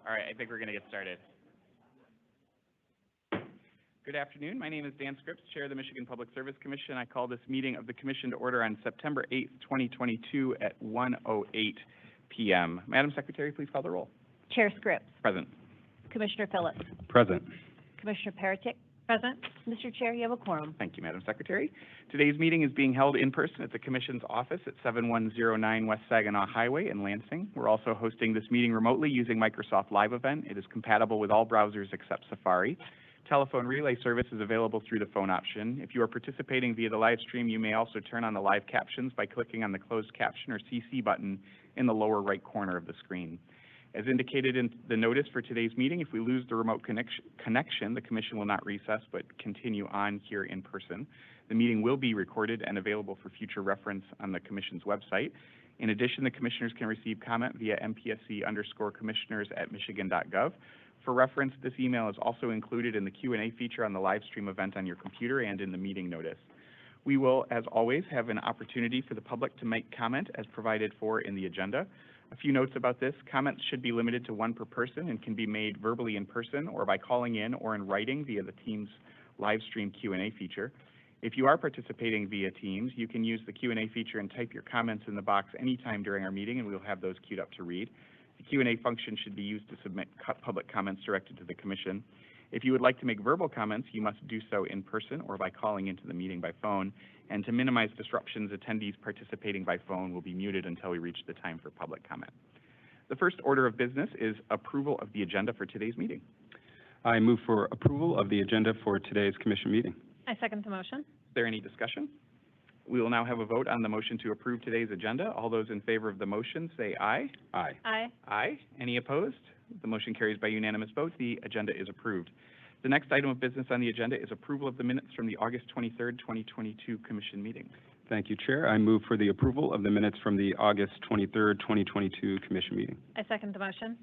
All right, I think we're going to get started. Good afternoon. My name is Dan Scripps, Chair of the Michigan Public Service Commission. I call this meeting of the Commission to order on September 8th, 2022 at 1:08 p.m. Madam Secretary, please call the roll. Chair Scripps. Present. Commissioner Phillips. Present. Commissioner Paratic. Present. Mr. Chair, you have a quorum. Thank you, Madam Secretary. Today's meeting is being held in person at the Commission's office at 7109 West Saginaw Highway in Lansing. We're also hosting this meeting remotely using Microsoft Live Event. It is compatible with all browsers except Safari. Telephone relay service is available through the phone option. If you are participating via the live stream, you may also turn on the live captions by clicking on the closed caption or CC button in the lower right corner of the screen. As indicated in the notice for today's meeting, if we lose the remote connection, the Commission will not recess but continue on here in person. The meeting will be recorded and available for future reference on the Commission's website. In addition, the Commissioners can receive comment via mpsc_commissioners@michigan.gov. For reference, this email is also included in the Q&A feature on the live stream event on your computer and in the meeting notice. We will, as always, have an opportunity for the public to make comment as provided for in the agenda. A few notes about this: comments should be limited to one per person and can be made verbally in person or by calling in or in writing via the Teams live stream Q&A feature. If you are participating via Teams, you can use the Q&A feature and type your comments in the box anytime during our meeting, and we'll have those queued up to read. The Q&A function should be used to submit public comments directed to the Commission. If you would like to make verbal comments, you must do so in person or by calling into the meeting by phone. And to minimize disruptions, attendees participating by phone will be muted until we reach the time for public comment. The first order of business is approval of the agenda for today's meeting. I move for approval of the agenda for today's Commission meeting. I second the motion. Is there any discussion? We will now have a vote on the motion to approve today's agenda. All those in favor of the motion say aye. Aye. Aye. Aye. Any opposed? The motion carries by unanimous vote. The agenda is approved. The next item of business on the agenda is approval of the minutes from the August 23rd, 2022 Commission meeting. Thank you, Chair. I move for the approval of the minutes from the August 23rd, 2022 Commission meeting. I second the motion.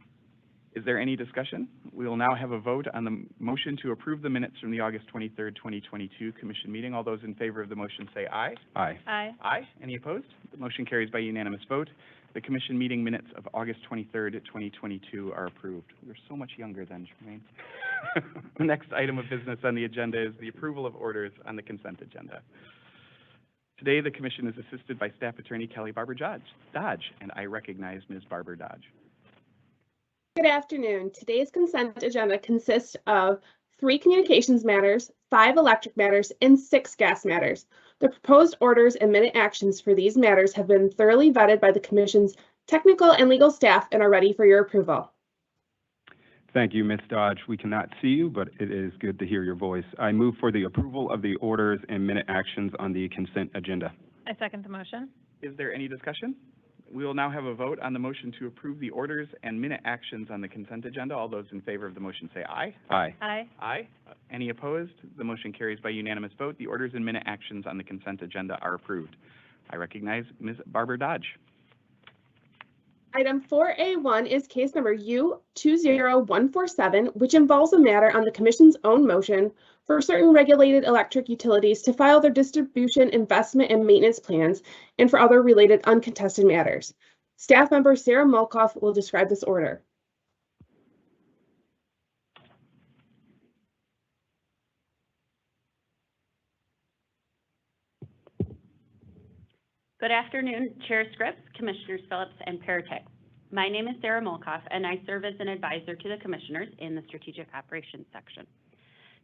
Is there any discussion? We will now have a vote on the motion to approve the minutes from the August 23rd, 2022 Commission meeting. All those in favor of the motion say aye. Aye. Aye. Aye. Any opposed? The motion carries by unanimous vote. The Commission meeting minutes of August 23rd, 2022 are approved. We're so much younger then, Jermaine. The next item of business on the agenda is the approval of orders on the consent agenda. Today, the Commission is assisted by Staff Attorney Kelly Barber Dodge, and I recognize Ms. Barber Dodge. Good afternoon. Today's consent agenda consists of 3 communications matters, 5 electric matters, and 6 gas matters. The proposed orders and minute actions for these matters have been thoroughly vetted by the Commission's technical and legal staff and are ready for your approval. Thank you, Ms. Dodge. We cannot see you, but it is good to hear your voice. I move for the approval of the orders and minute actions on the consent agenda. I second the motion. Is there any discussion? We will now have a vote on the motion to approve the orders and minute actions on the consent agenda. All those in favor of the motion say aye. Aye. Aye. Aye. Any opposed? The motion carries by unanimous vote. The orders and minute actions on the consent agenda are approved. I recognize Ms. Barber Dodge. Item 4A1 is case number U20147, which involves a matter on the Commission's own motion for certain regulated electric utilities to file their distribution, investment, and maintenance plans, and for other related uncontested matters. Staff member Sarah Molkoff will describe this order. Good afternoon, Chair Scripps, Commissioners Phillips and Paratek. My name is Sarah Molkoff, and I serve as an advisor to the Commissioners in the Strategic Operations section.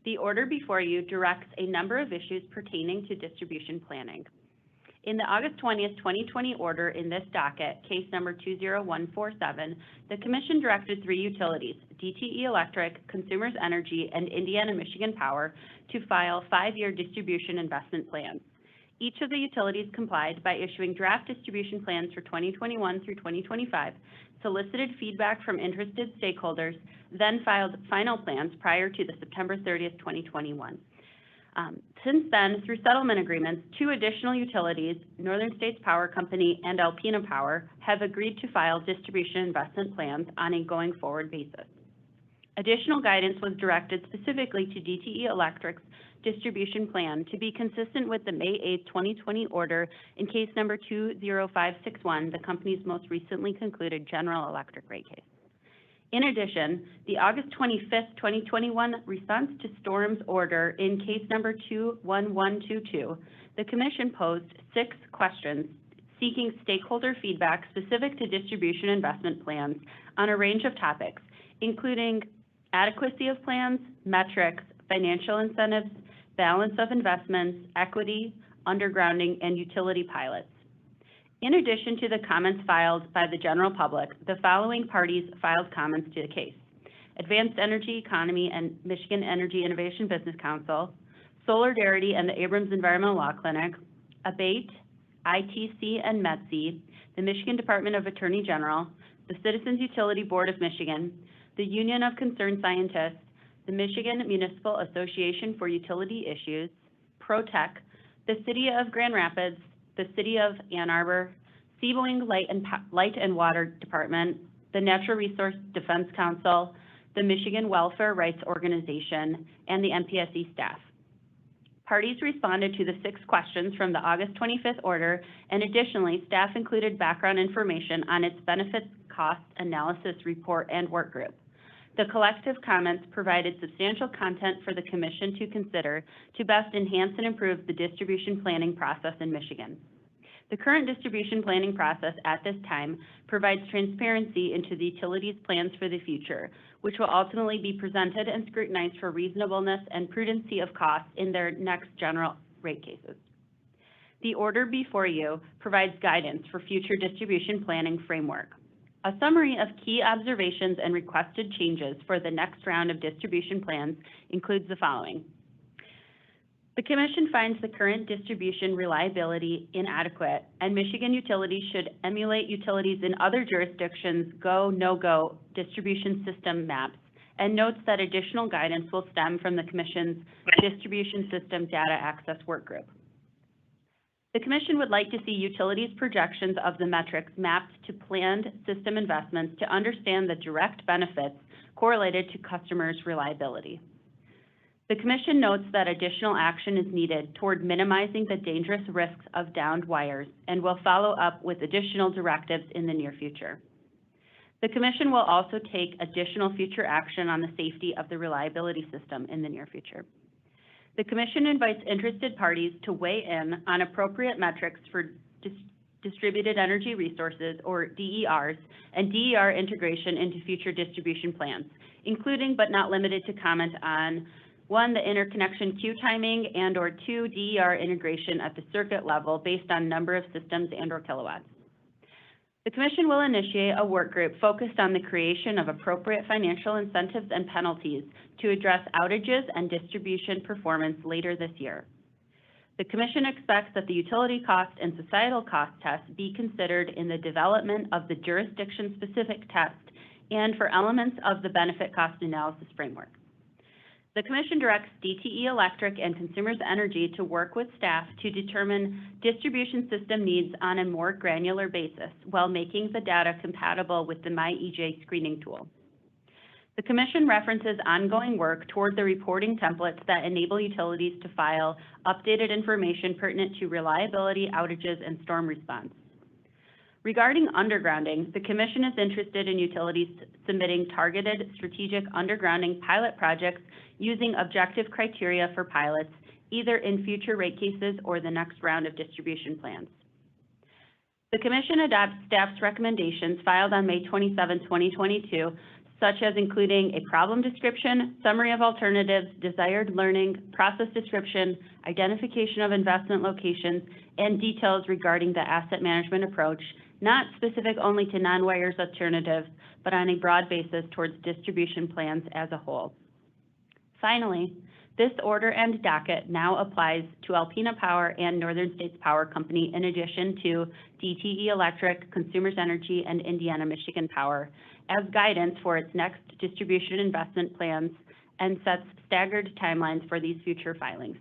The order before you directs a number of issues pertaining to distribution planning. In the August 20th, 2020 order in this docket, case number 20147, the Commission directed 3 utilities, DTE Electric, Consumers Energy, and Indiana Michigan Power, to file 5-year distribution investment plans. Each of the utilities complied by issuing draft distribution plans for 2021 through 2025, solicited feedback from interested stakeholders, then filed final plans prior to the September 30th, 2021. Since then, through settlement agreements, 2 additional utilities, Northern States Power Company and Alpena Power, have agreed to file distribution investment plans on a going-forward basis. Additional guidance was directed specifically to DTE Electric's distribution plan to be consistent with the May 8, 2020 order in case number 20561, the company's most recently concluded General Electric rate case. In addition, the August 25th, 2021 response to storms order in case number 21122, the Commission posed 6 questions seeking stakeholder feedback specific to distribution investment plans on a range of topics, including adequacy of plans, metrics, financial incentives, balance of investments, equity, undergrounding, and utility pilots. In addition to the comments filed by the general public, the following parties filed comments to the case: Advanced Energy Economy and Michigan Energy Innovation Business Council, Solidarity and the Abrams Environmental Law Clinic, ABATE, ITC and METC, the Michigan Department of Attorney General, the Citizens Utility Board of Michigan, the Union of Concerned Scientists, the Michigan Municipal Association for Utility Issues, ProTech, the City of Grand Rapids, the City of Ann Arbor, Seaboing Light and Water Department, the Natural Resource Defense Council, the Michigan Welfare Rights Organization, and the MPSC staff. Parties responded to the 6 questions from the August 25th order, and additionally, staff included background information on its benefits cost analysis report and work group. The collective comments provided substantial content for the Commission to consider to best enhance and improve the distribution planning process in Michigan. The current distribution planning process at this time provides transparency into the utilities' plans for the future, which will ultimately be presented and scrutinized for reasonableness and prudency of costs in their next general rate cases. The order before you provides guidance for future distribution planning framework. A summary of key observations and requested changes for the next round of distribution plans includes the following. The Commission finds the current distribution reliability inadequate, and Michigan utilities should emulate utilities in other jurisdictions' go, no-go distribution system maps, and notes that additional guidance will stem from the Commission's Distribution System Data Access Work Group. The Commission would like to see utilities' projections of the metrics mapped to planned system investments to understand the direct benefits correlated to customers' reliability. The Commission notes that additional action is needed toward minimizing the dangerous risks of downed wires and will follow up with additional directives in the near future. The Commission will also take additional future action on the safety of the reliability system in the near future. The Commission invites interested parties to weigh in on appropriate metrics for distributed energy resources, or DERs, and DER integration into future distribution plans, including but not limited to comment on 1, the interconnection queue timing, and/or 2, DER integration at the circuit level based on number of systems and/or kilowatts. The Commission will initiate a work group focused on the creation of appropriate financial incentives and penalties to address outages and distribution performance later this year. The Commission expects that the utility cost and societal cost tests be considered in the development of the jurisdiction-specific test and for elements of the benefit cost analysis framework. The Commission directs DTE Electric and Consumers Energy to work with staff to determine distribution system needs on a more granular basis while making the data compatible with the MyEJ screening tool. The Commission references ongoing work toward the reporting templates that enable utilities to file updated information pertinent to reliability, outages, and storm response. Regarding undergrounding, the Commission is interested in utilities submitting targeted strategic undergrounding pilot projects using objective criteria for pilots, either in future rate cases or the next round of distribution plans. The Commission adopts staff's recommendations filed on May 27, 2022, such as including a problem description, summary of alternatives, desired learning, process description, identification of investment locations, and details regarding the asset management approach, not specific only to non-wires alternatives, but on a broad basis towards distribution plans as a whole. Finally, this order and docket now applies to Alpena Power and Northern States Power Company, in addition to DTE Electric, Consumers Energy, and Indiana Michigan Power, as guidance for its next distribution investment plans and sets staggered timelines for these future filings.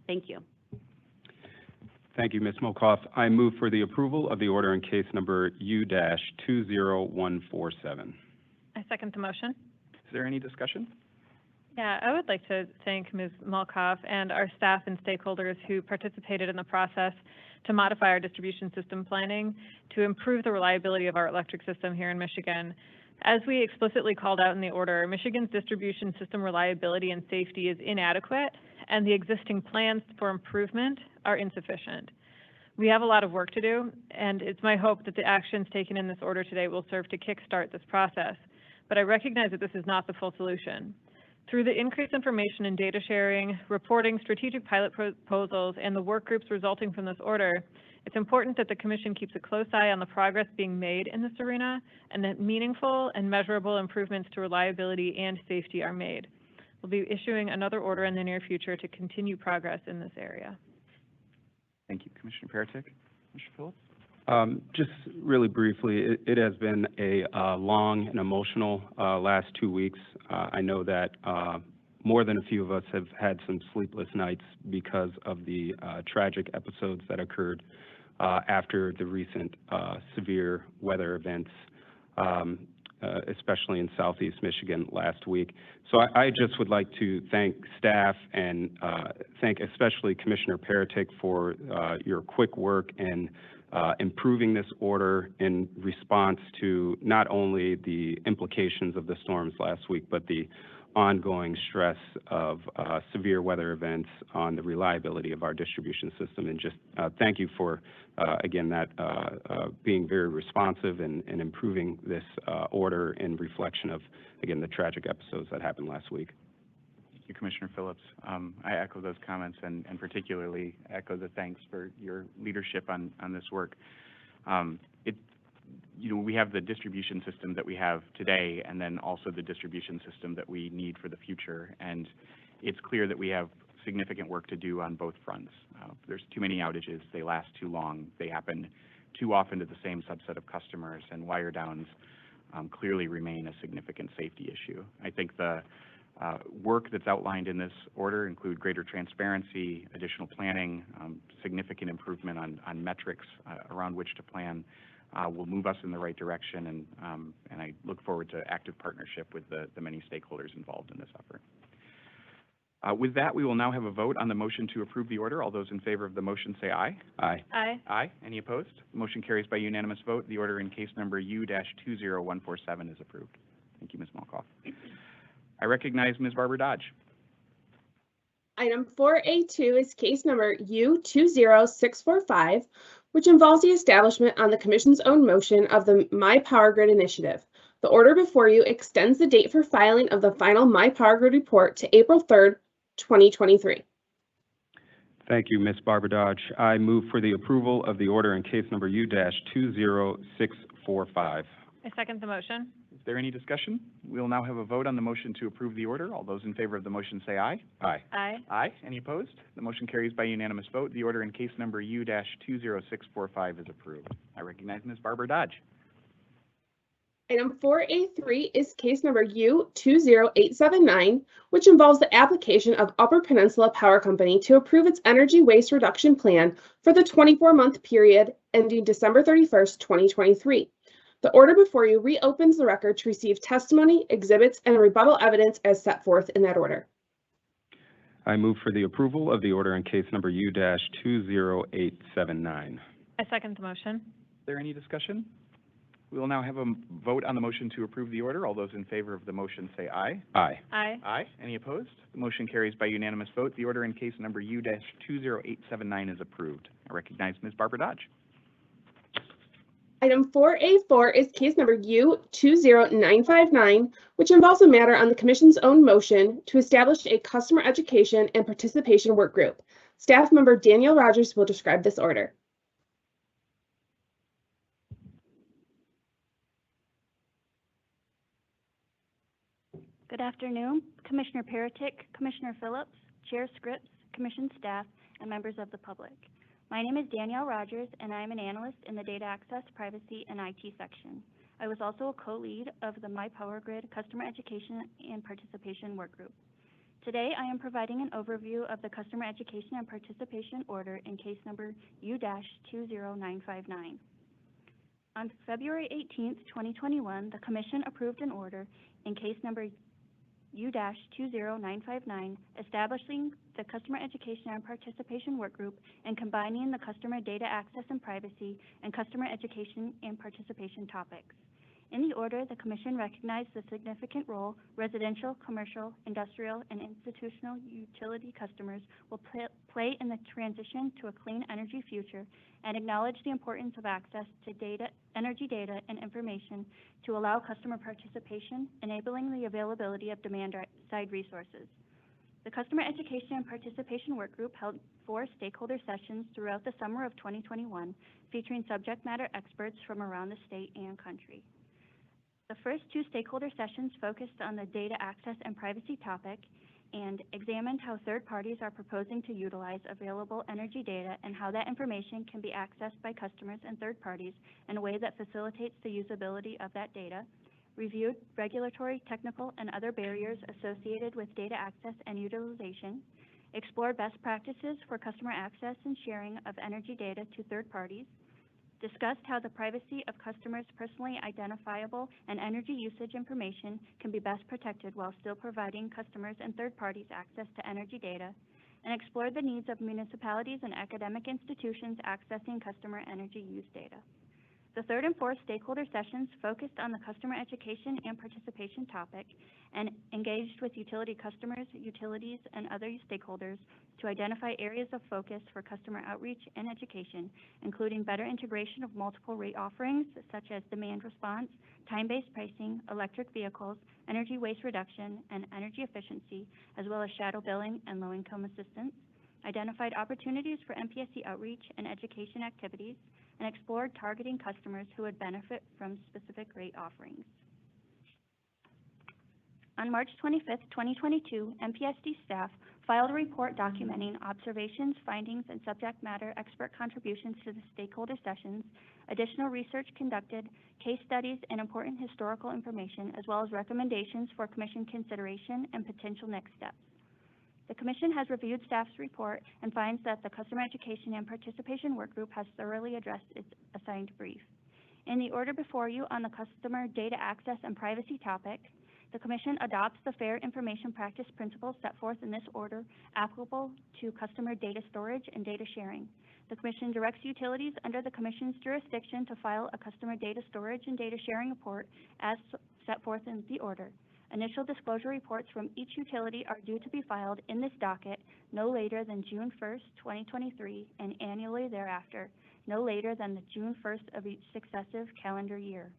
Thank you. Thank you, Ms. Molkoff. I move for the approval of the order in case number U-20147. I second the motion. Is there any discussion? Yeah, I would like to thank Ms. Molkoff and our staff and stakeholders who participated in the process to modify our distribution system planning to improve the reliability of our electric system here in Michigan. As we explicitly called out in the order, Michigan's distribution system reliability and safety is inadequate, and the existing plans for improvement are insufficient. We have a lot of work to do, and it's my hope that the actions taken in this order today will serve to kickstart this process. But I recognize that this is not the full solution. Through the increased information and data sharing, reporting, strategic pilot proposals, and the work groups resulting from this order, it's important that the Commission keeps a close eye on the progress being made in this arena and that meaningful and measurable improvements to reliability and safety are made. We'll be issuing another order in the near future to continue progress in this area. Thank you, Commissioner Peretick. Commissioner Phillips? Just really briefly, it has been a long and emotional last 2 weeks. I know that more than a few of us have had some sleepless nights because of the tragic episodes that occurred after the recent severe weather events, especially in Southeast Michigan last week. So I just would like to thank staff and thank especially Commissioner Peretick for your quick work in improving this order in response to not only the implications of the storms last week, but the ongoing stress of severe weather events on the reliability of our distribution system. And just thank you for, again, that being very responsive and improving this order in reflection of, again, the tragic episodes that happened last week. Thank you, Commissioner Phillips. I echo those comments and particularly echo the thanks for your leadership on this work. We have the distribution system that we have today and then also the distribution system that we need for the future. And it's clear that we have significant work to do on both fronts. There's too many outages. They last too long. They happen too often to the same subset of customers, and wire downs clearly remain a significant safety issue. I think the work that's outlined in this order include greater transparency, additional planning, significant improvement on metrics around which to plan, will move us in the right direction, and I look forward to active partnership with the many stakeholders involved in this effort. With that, we will now have a vote on the motion to approve the order. All those in favor of the motion say aye. Aye. Aye. Aye. Any opposed? The motion carries by unanimous vote. The order in case number U-20147 is approved. Thank you, Ms. Malkoff. I recognize Ms. Barbara Dodge. Item 4A2 is case number U-20645, which involves the establishment on the Commission's own motion of the My Power Grid initiative. The order before you extends the date for filing of the final My Power Grid report to April 3rd, 2023. Thank you, Ms. Barbara Dodge. I move for the approval of the order in case number U-20645. I second the motion. Is there any discussion? We will now have a vote on the motion to approve the order. All those in favor of the motion say aye. Aye. Aye. Aye. Any opposed? The motion carries by unanimous vote. The order in case number U-20645 is approved. I recognize Ms. Barbara Dodge. Item 4A3 is case number U-20879, which involves the application of Upper Peninsula Power Company to approve its energy waste reduction plan for the 24-month period ending December 31st, 2023. The order before you reopens the record to receive testimony, exhibits, and rebuttal evidence as set forth in that order. I move for the approval of the order in case number U-20879. I second the motion. Is there any discussion? We will now have a vote on the motion to approve the order. All those in favor of the motion say aye. Aye. Aye. Aye. Any opposed? The motion carries by unanimous vote. The order in case number U-20879 is approved. I recognize Ms. Barbara Dodge. Item 4A4 is case number U-20959, which involves a matter on the Commission's own motion to establish a customer education and participation work group. Staff member Danielle Rogers will describe this order. Good afternoon, Commissioner Peretick, Commissioner Phillips, Chair Scripps, Commission staff, and members of the public. My name is Danielle Rogers, and I am an analyst in the Data Access, Privacy, and IT section. I was also a co-lead of the My Power Grid Customer Education and Participation Work Group. Today, I am providing an overview of the Customer Education and Participation Order in case number U-20959. On February 18th, 2021, the Commission approved an order in case number U-20959, establishing the Customer Education and Participation Work Group and combining the Customer Data Access and Privacy and Customer Education and Participation topics. In the order, the Commission recognized the significant role residential, commercial, industrial, and institutional utility customers will play in the transition to a clean energy future and acknowledge the importance of access to energy data and information to allow customer participation, enabling the availability of demand-side resources. The Customer Education and Participation Work Group held 4 stakeholder sessions throughout the summer of 2021, featuring subject matter experts from around the state and country. The first 2 stakeholder sessions focused on the data access and privacy topic and examined how third parties are proposing to utilize available energy data and how that information can be accessed by customers and third parties in a way that facilitates the usability of that data, reviewed regulatory, technical, and other barriers associated with data access and utilization, explored best practices for customer access and sharing of energy data to third parties, discussed how the privacy of customers' personally identifiable and energy usage information can be best protected while still providing customers and third parties access to energy data, and explored the needs of municipalities and academic institutions accessing customer energy use data. The third and fourth stakeholder sessions focused on the customer education and participation topic and engaged with utility customers, utilities, and other stakeholders to identify areas of focus for customer outreach and education, including better integration of multiple rate offerings such as demand response, time-based pricing, electric vehicles, energy waste reduction, and energy efficiency, as well as shadow billing and low-income assistance, identified opportunities for MPSC outreach and education activities, and explored targeting customers who would benefit from specific rate offerings. On March 25, 2022, MPSD staff filed a report documenting observations, findings, and subject matter expert contributions to the stakeholder sessions, additional research conducted, case studies, and important historical information, as well as recommendations for Commission consideration and potential next steps. The Commission has reviewed staff's report and finds that the Customer Education and Participation Work Group has thoroughly addressed its assigned brief. In the order before you on the customer data access and privacy topic, the Commission adopts the fair information practice principles set forth in this order applicable to customer data storage and data sharing. The Commission directs utilities under the Commission's jurisdiction to file a customer data storage and data sharing report as set forth in the order. Initial disclosure reports from each utility are due to be filed in this docket no later than June 1st, 2023, and annually thereafter, no later than the June 1st of each successive calendar year.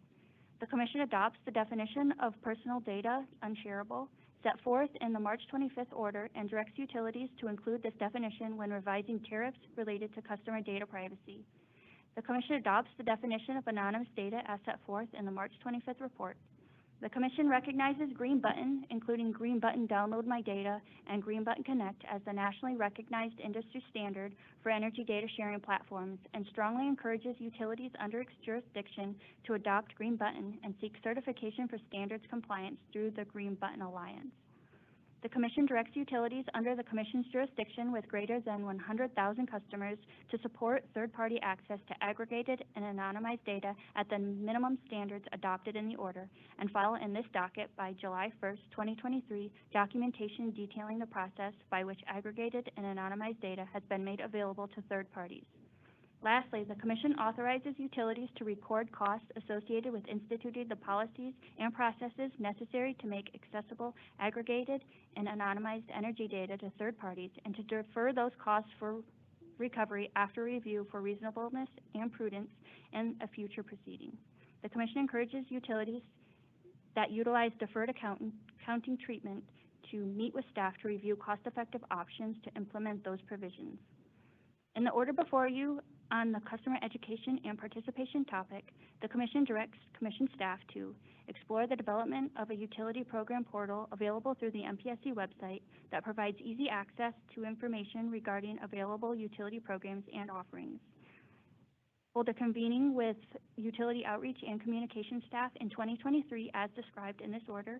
The Commission adopts the definition of personal data unshareable set forth in the March 25th order and directs utilities to include this definition when revising tariffs related to customer data privacy. The Commission adopts the definition of anonymous data as set forth in the March 25th report. The Commission recognizes Green Button, including Green Button Download My Data and Green Button Connect, as the nationally recognized industry standard for energy data sharing platforms and strongly encourages utilities under its jurisdiction to adopt Green Button and seek certification for standards compliance through the Green Button Alliance. The Commission directs utilities under the Commission's jurisdiction with greater than 100,000 customers to support third-party access to aggregated and anonymized data at the minimum standards adopted in the order, and file in this docket by July 1st, 2023, documentation detailing the process by which aggregated and anonymized data has been made available to third parties. Lastly, the Commission authorizes utilities to record costs associated with instituting the policies and processes necessary to make accessible, aggregated, and anonymized energy data to third parties, and to defer those costs for recovery after review for reasonableness and prudence in a future proceeding. The Commission encourages utilities that utilize deferred accounting treatment to meet with staff to review cost-effective options to implement those provisions. In the order before you on the customer education and participation topic, the Commission directs Commission staff to explore the development of a utility program portal available through the MPSC website that provides easy access to information regarding available utility programs and offerings. Hold a convening with utility outreach and communication staff in 2023 as described in this order.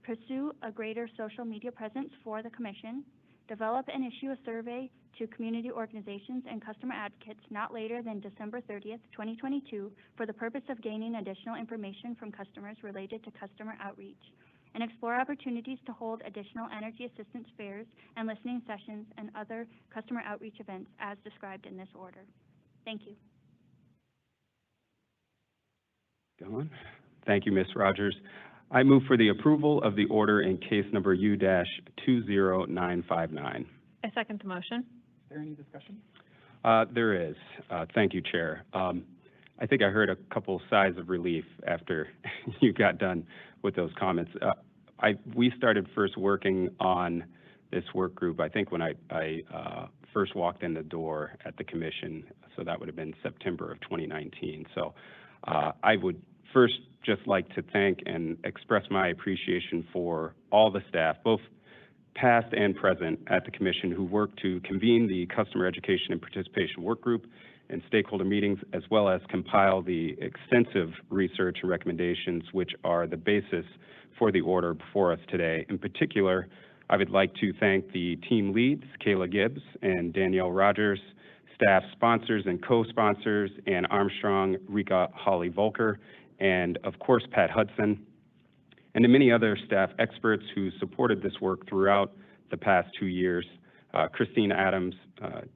Pursue a greater social media presence for the Commission. Develop and issue a survey to community organizations and customer advocates not later than December 30th, 2022, for the purpose of gaining additional information from customers related to customer outreach, and explore opportunities to hold additional energy assistance fairs and listening sessions and other customer outreach events as described in this order. Thank you. Dawn? Thank you, Ms. Rogers. I move for the approval of the order in case number U-20959. I second the motion. Is there any discussion? There is. Thank you, Chair. I think I heard a couple sighs of relief after you got done with those comments. We started first working on this work group, I think when I first walked in the door at the commission, so that would have been September of 2019. So I would first just like to thank and express my appreciation for all the staff, both past and present at the commission, who worked to convene the Customer Education and Participation Work Group and stakeholder meetings, as well as compile the extensive research and recommendations which are the basis for the order before us today. In particular, I would like to thank the team leads, Kayla Gibbs and Danielle Rogers, staff sponsors and co-sponsors, Ann Armstrong, Rika Hawley-Volker, and of course, Pat Hudson, and the many other staff experts who supported this work throughout the past 2 years, Christine Adams,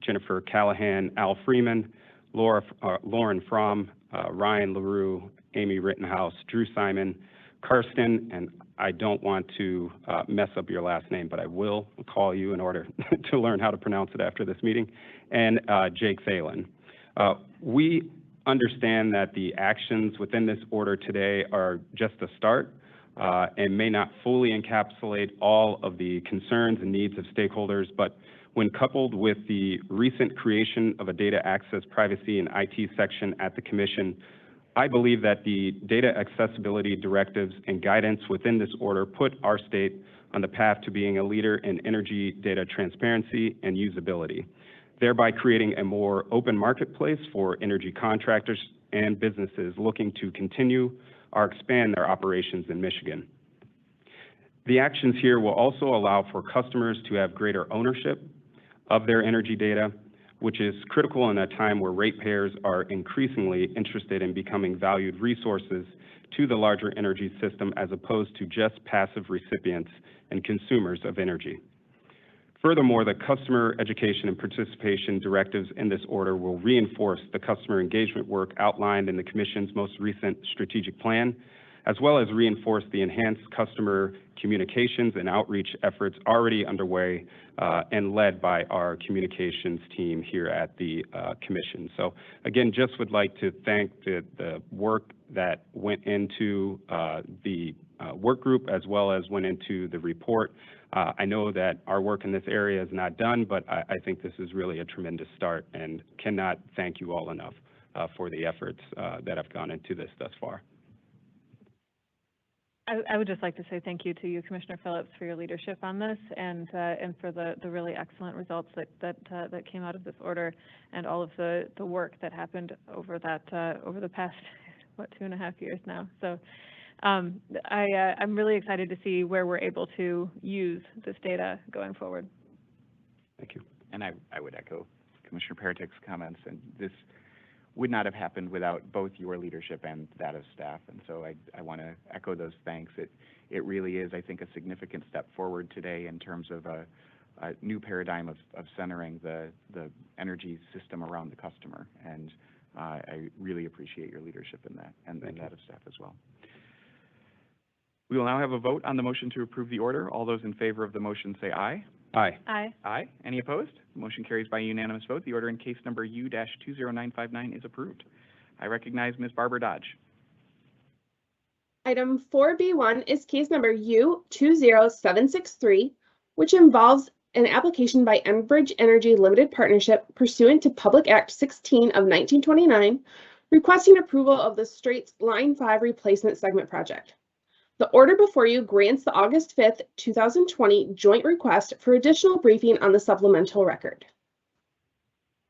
Jennifer Callahan, Al Freeman, Lauren Fromm, Ryan LaRue, Amy Rittenhouse, Drew Simon, Karsten, and I don't want to mess up your last name, but I will call you in order to learn how to pronounce it after this meeting, and Jake Thalen. We understand that the actions within this order today are just a start and may not fully encapsulate all of the concerns and needs of stakeholders, but when coupled with the recent creation of a data access, privacy, and IT section at the Commission, I believe that the data accessibility directives and guidance within this order put our state on the path to being a leader in energy data transparency and usability, thereby creating a more open marketplace for energy contractors and businesses looking to continue or expand their operations in Michigan. The actions here will also allow for customers to have greater ownership of their energy data, which is critical in a time where ratepayers are increasingly interested in becoming valued resources to the larger energy system as opposed to just passive recipients and consumers of energy. Furthermore, the customer education and participation directives in this order will reinforce the customer engagement work outlined in the Commission's most recent strategic plan, as well as reinforce the enhanced customer communications and outreach efforts already underway and led by our communications team here at the Commission. So again, just would like to thank the work that went into the work group as well as went into the report. I know that our work in this area is not done, but I think this is really a tremendous start and cannot thank you all enough for the efforts that have gone into this thus far. I would just like to say thank you to you, Commissioner Phillips, for your leadership on this and for the really excellent results that came out of this order and all of the work that happened over the past, 2.5 years now. So I'm really excited to see where we're able to use this data going forward. Thank you. And I would echo Commissioner Paratek's comments, and this would not have happened without both your leadership and that of staff. And so I want to echo those thanks. It really is, I think, a significant step forward today in terms of a new paradigm of centering the energy system around the customer. And I really appreciate your leadership in that and that of staff as well. We will now have a vote on the motion to approve the order. All those in favor of the motion say aye. Aye. Aye. Aye. Any opposed? The motion carries by unanimous vote. The order in case number U-20959 is approved. I recognize Ms. Barbara Dodge. Item 4B1 is case number U-20763, which involves an application by Enbridge Energy Limited Partnership pursuant to Public Act 16 of 1929, requesting approval of the Straits Line 5 Replacement Segment Project. The order before you grants the August 5th, 2020 joint request for additional briefing on the supplemental record.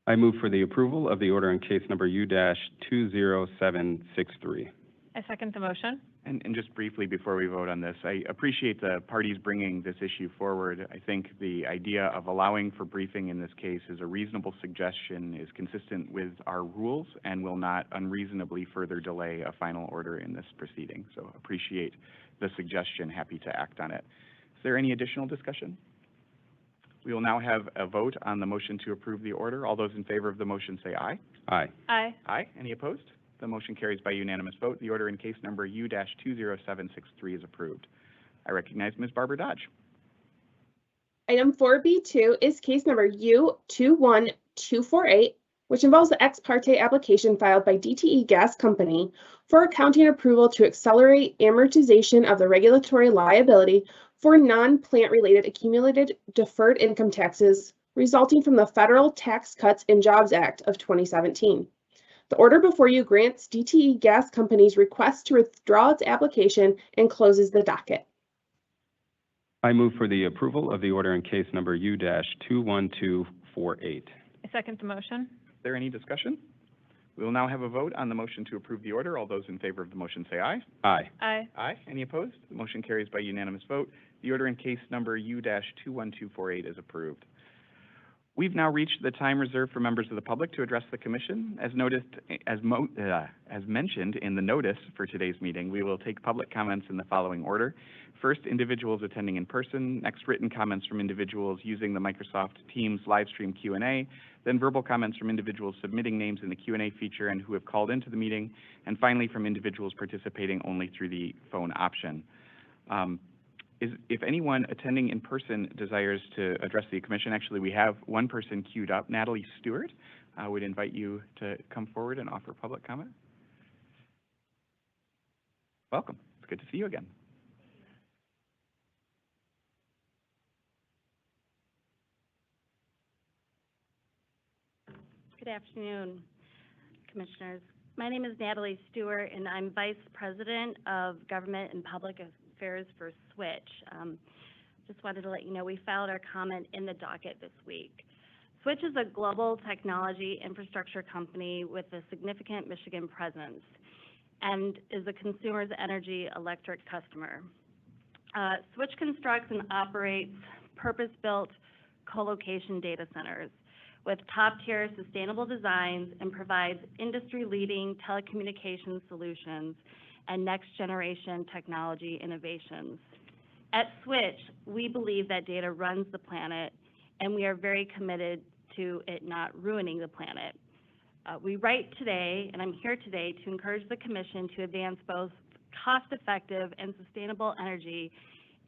I move for the approval of the order in case number U-20763. I second the motion. And just briefly before we vote on this, I appreciate the parties bringing this issue forward. I think the idea of allowing for briefing in this case is a reasonable suggestion, is consistent with our rules, and will not unreasonably further delay a final order in this proceeding. So appreciate the suggestion, happy to act on it. Is there any additional discussion? We will now have a vote on the motion to approve the order. All those in favor of the motion say aye. Aye. Aye. Aye. Any opposed? The motion carries by unanimous vote. The order in case number U-20763 is approved. I recognize Ms. Barbara Dodge. Item 4B2 is case number U21248, which involves the ex parte application filed by DTE Gas Company for accounting approval to accelerate amortization of the regulatory liability for non-plant related accumulated deferred income taxes resulting from the Federal Tax Cuts and Jobs Act of 2017. The order before you grants DTE Gas Company's request to withdraw its application and closes the docket. I move for the approval of the order in case number U-21248. I second the motion. Is there any discussion? We will now have a vote on the motion to approve the order. All those in favor of the motion say aye. Aye. Aye. Aye. Any opposed? The motion carries by unanimous vote. The order in case number U-21248 is approved. We've now reached the time reserved for members of the public to address the commission. As mentioned in the notice for today's meeting, we will take public comments in the following order. First, individuals attending in person. Next, written comments from individuals using the Microsoft Teams live stream Q&A. Then verbal comments from individuals submitting names in the Q&A feature and who have called into the meeting. And finally, from individuals participating only through the phone option. If anyone attending in person desires to address the commission, actually we have one person queued up, Natalie Stewart. I would invite you to come forward and offer public comment. Welcome. It's good to see you again. Good afternoon, Commissioners. My name is Natalie Stewart, and I'm Vice President of Government and Public Affairs for Switch. Just wanted to let you know we filed our comment in the docket this week. Switch is a global technology infrastructure company with a significant Michigan presence and is a consumer's energy electric customer. Switch constructs and operates purpose-built co-location data centers with top-tier sustainable designs and provides industry-leading telecommunications solutions and next-generation technology innovations. At Switch, we believe that data runs the planet, and we are very committed to it not ruining the planet. We write today, and I'm here today to encourage the Commission to advance both cost-effective and sustainable energy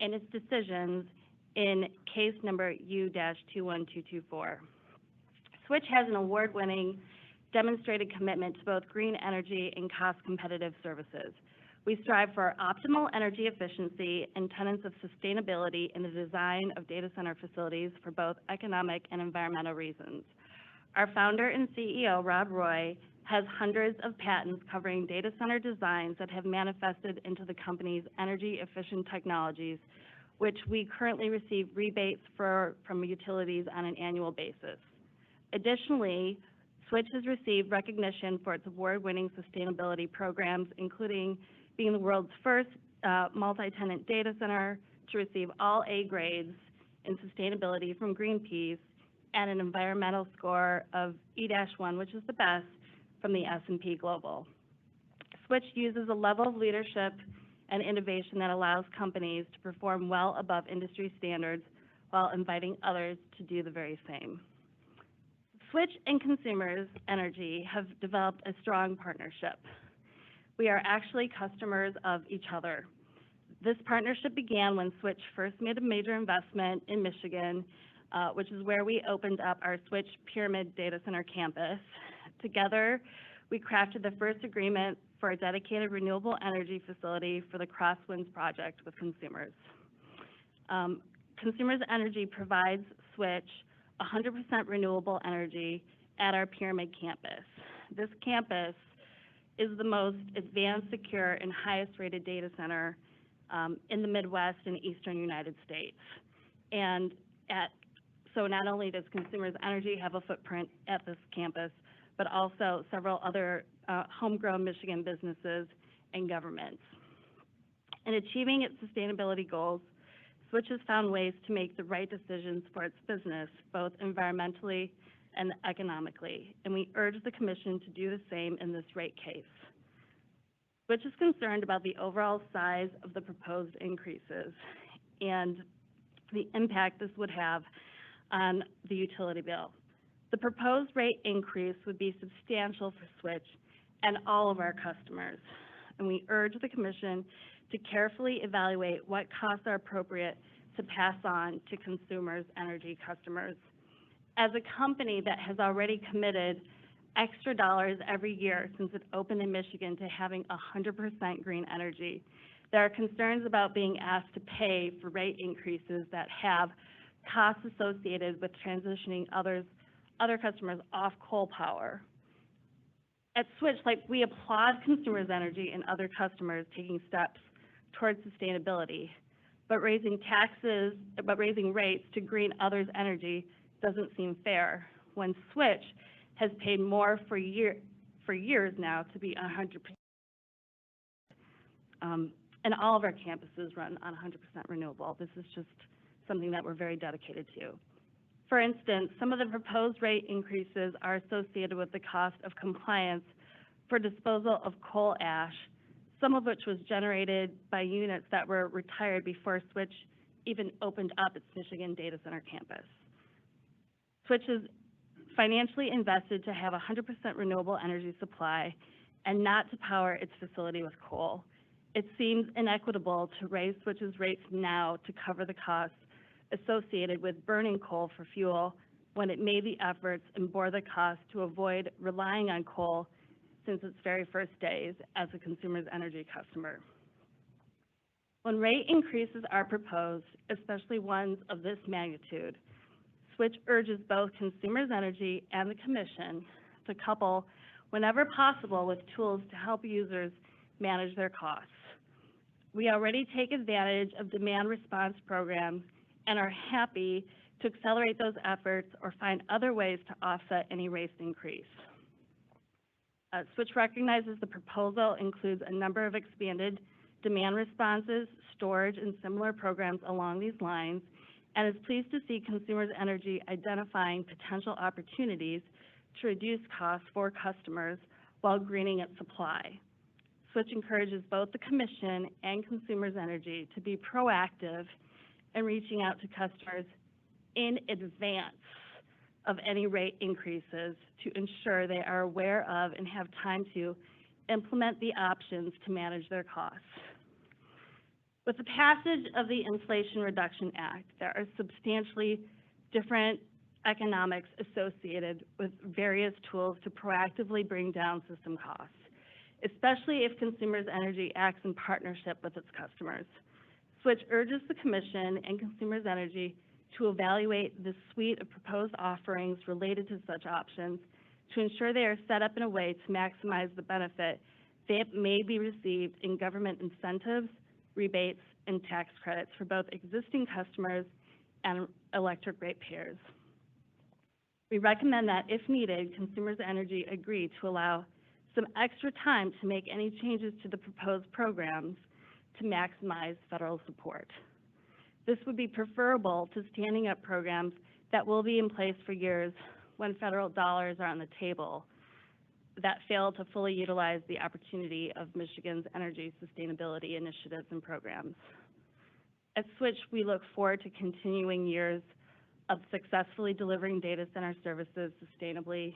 in its decisions in case number U-21224. Switch has an award-winning demonstrated commitment to both green energy and cost-competitive services. We strive for optimal energy efficiency and tenets of sustainability in the design of data center facilities for both economic and environmental reasons. Our founder and CEO, Rob Roy, has hundreds of patents covering data center designs that have manifested into the company's energy-efficient technologies, which we currently receive rebates from utilities on an annual basis. Additionally, Switch has received recognition for its award-winning sustainability programs, including being the world's first multi-tenant data center to receive all A grades in sustainability from Greenpeace and an environmental score of E-1, which is the best from the S&P Global. Switch uses a level of leadership and innovation that allows companies to perform well above industry standards while inviting others to do the very same. Switch and Consumers Energy have developed a strong partnership. We are actually customers of each other. This partnership began when Switch first made a major investment in Michigan, which is where we opened up our Switch Pyramid Data Center campus. Together, we crafted the first agreement for a dedicated renewable energy facility for the Crosswinds project with Consumers. Consumers Energy provides Switch 100% renewable energy at our Pyramid campus. This campus is the most advanced, secure, and highest rated data center in the Midwest and Eastern United States. And so not only does Consumers Energy have a footprint at this campus, but also several other homegrown Michigan businesses and governments. In achieving its sustainability goals, Switch has found ways to make the right decisions for its business, both environmentally and economically, and we urge the Commission to do the same in this rate case. Switch is concerned about the overall size of the proposed increases and the impact this would have on the utility bill. The proposed rate increase would be substantial for Switch and all of our customers. And we urge the Commission to carefully evaluate what costs are appropriate to pass on to consumers' energy customers. As a company that has already committed extra dollars every year since it opened in Michigan to having 100% green energy, there are concerns about being asked to pay for rate increases that have costs associated with transitioning other customers off coal power. At Switch, we applaud consumers' energy and other customers taking steps towards sustainability, but raising rates to green others' energy doesn't seem fair when Switch has paid more for years now to be 100%. And all of our campuses run on 100% renewable. This is just something that we're very dedicated to. For instance, some of the proposed rate increases are associated with the cost of compliance for disposal of coal ash, some of which was generated by units that were retired before Switch even opened up its Michigan data center campus. Switch is financially invested to have 100% renewable energy supply and not to power its facility with coal. It seems inequitable to raise Switch's rates now to cover the costs associated with burning coal for fuel when it made the efforts and bore the cost to avoid relying on coal since its very first days as a consumer's energy customer. When rate increases are proposed, especially ones of this magnitude, Switch urges both consumers' energy and the Commission to couple, whenever possible, with tools to help users manage their costs. We already take advantage of demand response programs and are happy to accelerate those efforts or find other ways to offset any rate increase. Switch recognizes the proposal includes a number of expanded demand responses, storage, and similar programs along these lines, and is pleased to see consumers' energy identifying potential opportunities to reduce costs for customers while greening its supply. Switch encourages both the Commission and consumers' energy to be proactive in reaching out to customers in advance of any rate increases to ensure they are aware of and have time to implement the options to manage their costs. With the passage of the Inflation Reduction Act, there are substantially different economics associated with various tools to proactively bring down system costs, especially if consumers' energy acts in partnership with its customers. Switch urges the Commission and consumers' energy to evaluate the suite of proposed offerings related to such options to ensure they are set up in a way to maximize the benefit that may be received in government incentives, rebates, and tax credits for both existing customers and electric ratepayers. We recommend that, if needed, consumers' energy agree to allow some extra time to make any changes to the proposed programs to maximize federal support. This would be preferable to standing up programs that will be in place for years when federal dollars are on the table that fail to fully utilize the opportunity of Michigan's energy sustainability initiatives and programs. At Switch, we look forward to continuing years of successfully delivering data center services sustainably.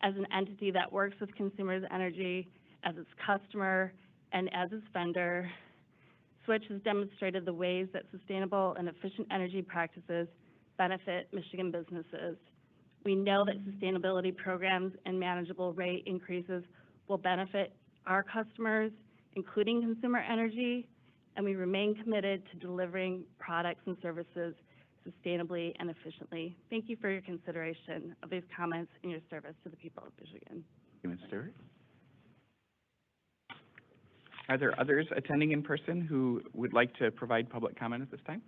As an entity that works with consumers' energy as its customer and as its vendor, Switch has demonstrated the ways that sustainable and efficient energy practices benefit Michigan businesses. We know that sustainability programs and manageable rate increases will benefit our customers, including consumer energy, and we remain committed to delivering products and services sustainably and efficiently. Thank you for your consideration of these comments and your service to the people of Michigan. Thank you, Ms. Stewart. Are there others attending in person who would like to provide public comment at this time?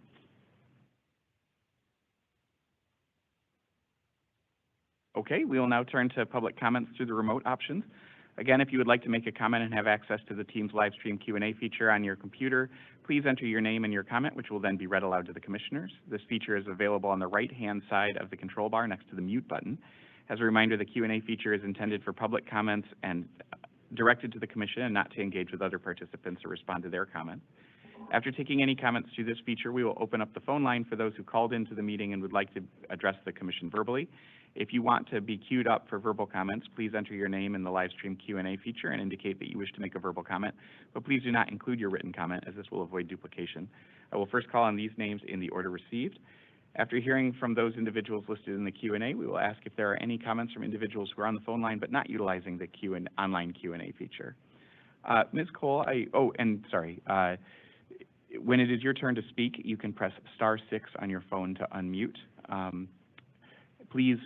Okay, we will now turn to public comments through the remote options. Again, if you would like to make a comment and have access to the Teams live stream Q&A feature on your computer, please enter your name and your comment, which will then be read aloud to the commissioners. This feature is available on the right-hand side of the control bar next to the mute button. As a reminder, the Q&A feature is intended for public comments and directed to the commission and not to engage with other participants or respond to their comments. After taking any comments through this feature, we will open up the phone line for those who called into the meeting and would like to address the commission verbally. If you want to be queued up for verbal comments, please enter your name in the live stream Q&A feature and indicate that you wish to make a verbal comment, but please do not include your written comment as this will avoid duplication. I will first call on these names in the order received. After hearing from those individuals listed in the Q&A, we will ask if there are any comments from individuals who are on the phone line but not utilizing the online Q&A feature. Ms. Cole, when it is your turn to speak, you can press *6 on your phone to unmute. Please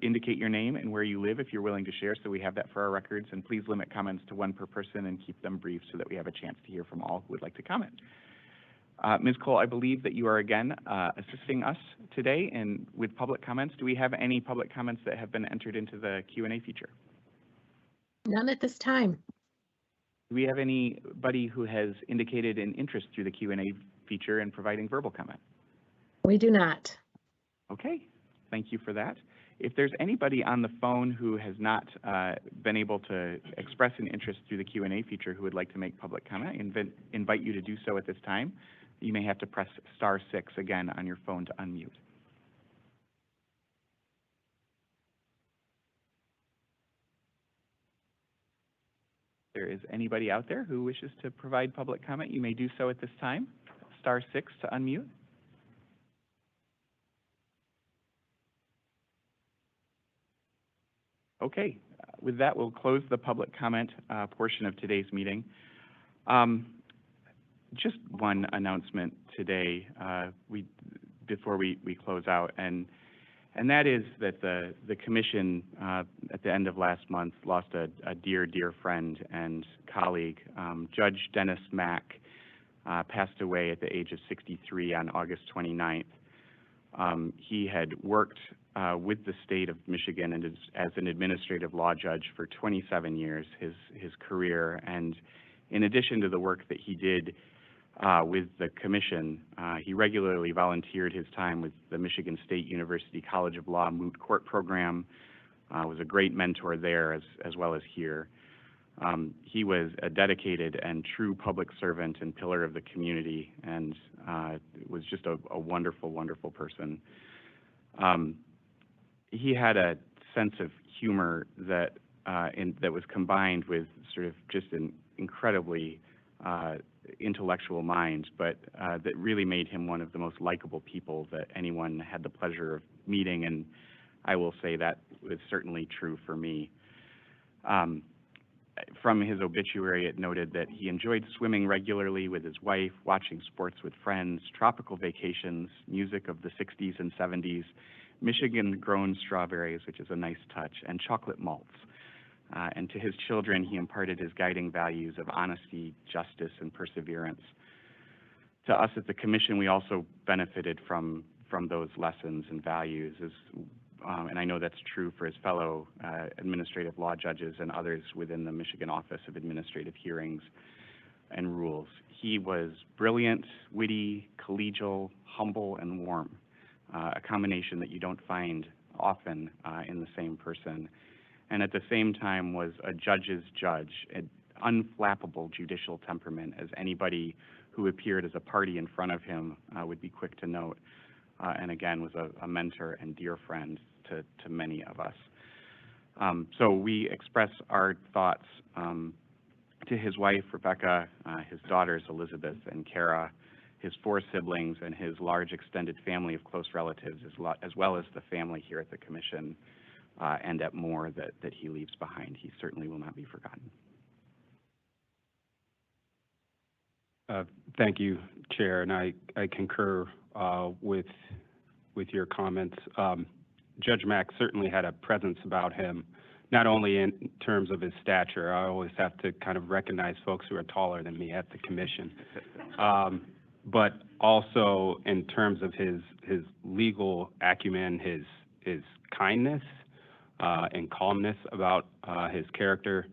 indicate your name and where you live if you're willing to share so we have that for our records, and please limit comments to one per person and keep them brief so that we have a chance to hear from all who would like to comment. Ms. Cole, I believe that you are again assisting us today and with public comments. Do we have any public comments that have been entered into the Q&A feature? None at this time. Do we have anybody who has indicated an interest through the Q&A feature in providing verbal comment? We do not. Okay, thank you for that. If there's anybody on the phone who has not been able to express an interest through the Q&A feature who would like to make public comment, I invite you to do so at this time. You may have to press *6 again on your phone to unmute. If there is anybody out there who wishes to provide public comment, you may do so at this time. *6 to unmute. Okay, with that, we'll close the public comment portion of today's meeting. Just one announcement today before we close out, and that is that the commission at the end of last month lost a dear friend and colleague. Judge Dennis Mack passed away at the age of 63 on August 29th. He had worked with the state of Michigan and as an administrative law judge for 27 years, his career. And in addition to the work that he did with the commission, he regularly volunteered his time with the Michigan State University College of Law Moot Court Program, was a great mentor there as well as here. He was a dedicated and true public servant and pillar of the community, and was just a wonderful person. He had a sense of humor that was combined with sort of just an incredibly intellectual mind, but that really made him one of the most likable people that anyone had the pleasure of meeting, and I will say that was certainly true for me. From his obituary, it noted that he enjoyed swimming regularly with his wife, watching sports with friends, tropical vacations, music of the 60s and 70s, Michigan-grown strawberries, which is a nice touch, and chocolate malts. And to his children, he imparted his guiding values of honesty, justice, and perseverance. To us at the commission, we also benefited from those lessons and values, and I know that's true for his fellow administrative law judges and others within the Michigan Office of Administrative Hearings and Rules. He was brilliant, witty, collegial, humble, and warm, a combination that you don't find often in the same person. And at the same time was a judge's judge, an unflappable judicial temperament, as anybody who appeared as a party in front of him would be quick to note, and again was a mentor and dear friend to many of us. So we express our thoughts to his wife, Rebecca, his daughters, Elizabeth and Kara, his 4 siblings, and his large extended family of close relatives, as well as the family here at the commission and at Moore that he leaves behind. He certainly will not be forgotten. Thank you, Chair, and I concur with your comments. Judge Mack certainly had a presence about him, not only in terms of his stature. I always have to kind of recognize folks who are taller than me at the commission, but also in terms of his legal acumen, his kindness and calmness about his character.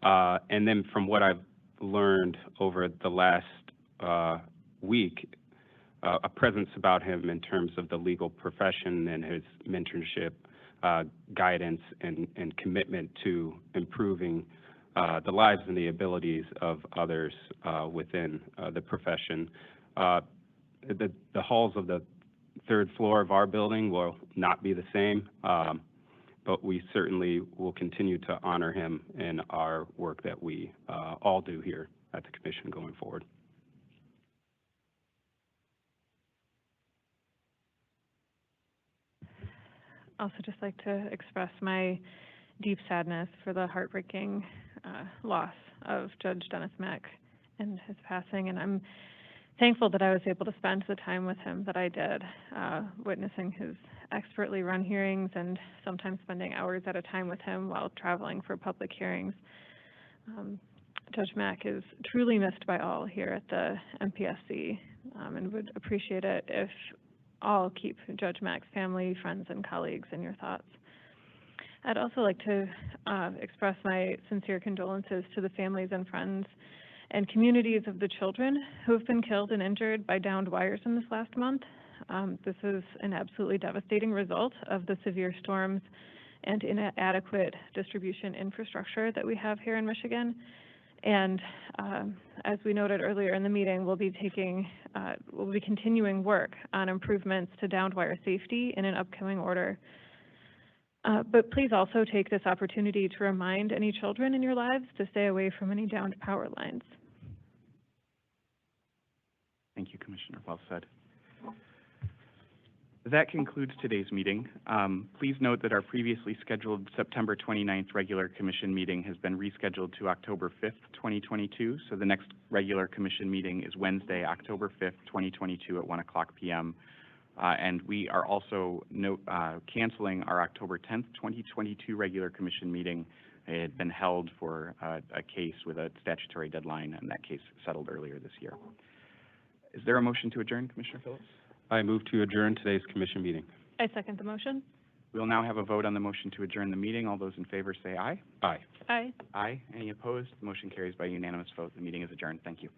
And then from what I've learned over the last week, a presence about him in terms of the legal profession and his mentorship, guidance, and commitment to improving the lives and the abilities of others within the profession. The halls of the third floor of our building will not be the same, but we certainly will continue to honor him in our work that we all do here at the Commission going forward. Also just like to express my deep sadness for the heartbreaking loss of Judge Dennis Mack and his passing, and I'm thankful that I was able to spend the time with him that I did, witnessing his expertly run hearings and sometimes spending hours at a time with him while traveling for public hearings. Judge Mack is truly missed by all here at the MPSC, and would appreciate it if all keep Judge Mack's family, friends, and colleagues in your thoughts. I'd also like to express my sincere condolences to the families and friends and communities of the children who have been killed and injured by downed wires in this last month. This is an absolutely devastating result of the severe storms and inadequate distribution infrastructure that we have here in Michigan. And as we noted earlier in the meeting, we'll be continuing work on improvements to downed wire safety in an upcoming order. But please also take this opportunity to remind any children in your lives to stay away from any downed power lines. Thank you, Commissioner. Well said. That concludes today's meeting. Please note that our previously scheduled September 29th regular commission meeting has been rescheduled to October 5th, 2022. So the next regular commission meeting is Wednesday, October 5th, 2022 at 1:00 p.m. And we are also canceling our October 10th, 2022 regular commission meeting. It had been held for a case with a statutory deadline, and that case settled earlier this year. Is there a motion to adjourn, Commissioner Phillips? I move to adjourn today's commission meeting. I second the motion. We'll now have a vote on the motion to adjourn the meeting. All those in favor say aye. Aye. Aye. Aye. Any opposed? The motion carries by unanimous vote. The meeting is adjourned. Thank you.